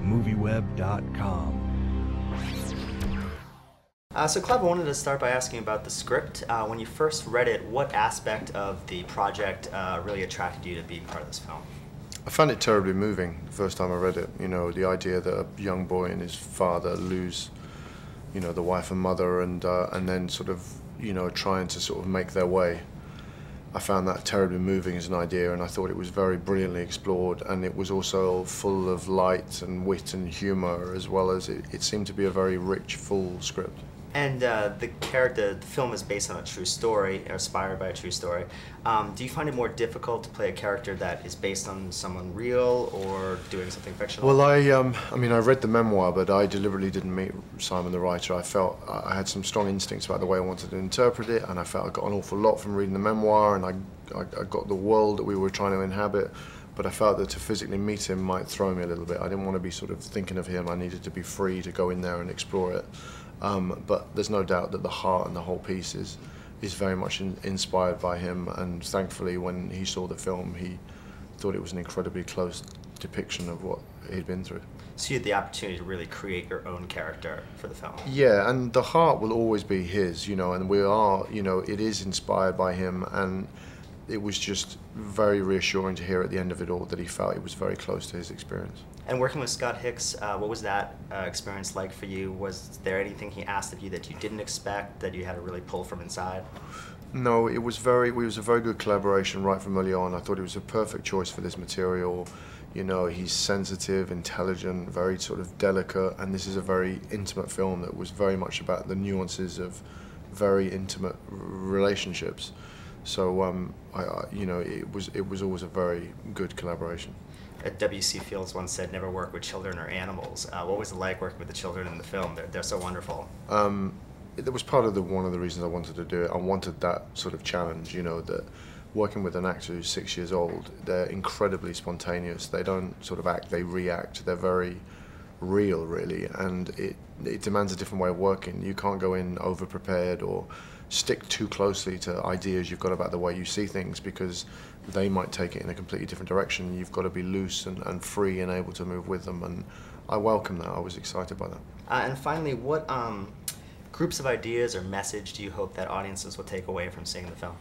movieweb.com. So Clive, I wanted to start by asking about the script. When you first read it, what aspect of the project really attracted you to be part of this film? I found it terribly moving the first time I read it. You know, the idea that a young boy and his father lose, you know, the wife and mother, and then sort of, you know, trying to sort of make their way. I found that terribly moving as an idea, and I thought it was very brilliantly explored, and it was also full of light and wit and humour, as well as it seemed to be a very rich, full script. And the film is based on a true story, or inspired by a true story. Do you find it more difficult to play a character that is based on someone real or doing something fictional? Well, I mean, I read the memoir, but I deliberately didn't meet Simon the writer. I felt I had some strong instincts about the way I wanted to interpret it, and I felt I got an awful lot from reading the memoir, and I got the world that we were trying to inhabit. But I felt that to physically meet him might throw me a little bit. I didn't want to be sort of thinking of him. I needed to be free to go in there and explore it. But there's no doubt that the heart and the whole piece is very much inspired by him, and thankfully when he saw the film he thought it was an incredibly close depiction of what he'd been through. So you had the opportunity to really create your own character for the film. Yeah, and the heart will always be his, you know, and we are, you know, it is inspired by him, and it was just very reassuring to hear at the end of it all that he felt it was very close to his experience. And working with Scott Hicks, what was that experience like for you? Was there anything he asked of you that you didn't expect, that you had to really pull from inside? No, it was a very good collaboration right from early on. I thought he was a perfect choice for this material. You know, he's sensitive, intelligent, very sort of delicate, and this is a very intimate film that was very much about the nuances of very intimate relationships. So, you know, it was always a very good collaboration. W.C. Fields once said, "Never work with children or animals." What was it like working with the children in the film? They're so wonderful. It was part of one of the reasons I wanted to do it. I wanted that sort of challenge, you know, that working with an actor who's 6 years old, they're incredibly spontaneous. They don't sort of act, they react. They're very real, really, and it demands a different way of working. You can't go in over-prepared or stick too closely to ideas you've got about the way you see things, because they might take it in a completely different direction. You've got to be loose and free and able to move with them, and I welcome that. I was excited by that. And finally, what groups of ideas or message do you hope that audiences will take away from seeing the film?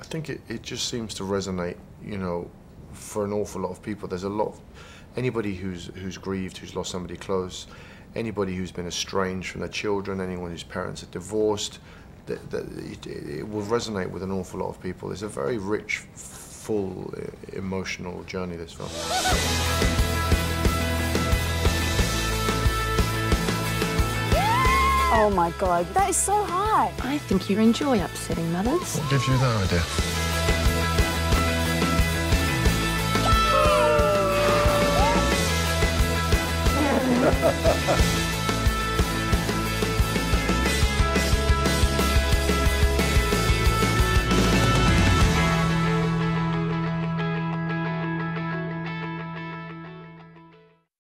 I think it just seems to resonate, you know, for an awful lot of people. There's a lot of, anybody who's grieved, who's lost somebody close, anybody who's been estranged from their children, anyone whose parents are divorced, it will resonate with an awful lot of people. It's a very rich, full, emotional journey, this film. Oh my God, that is so high. I think you enjoy upsetting mothers. What gives you that idea?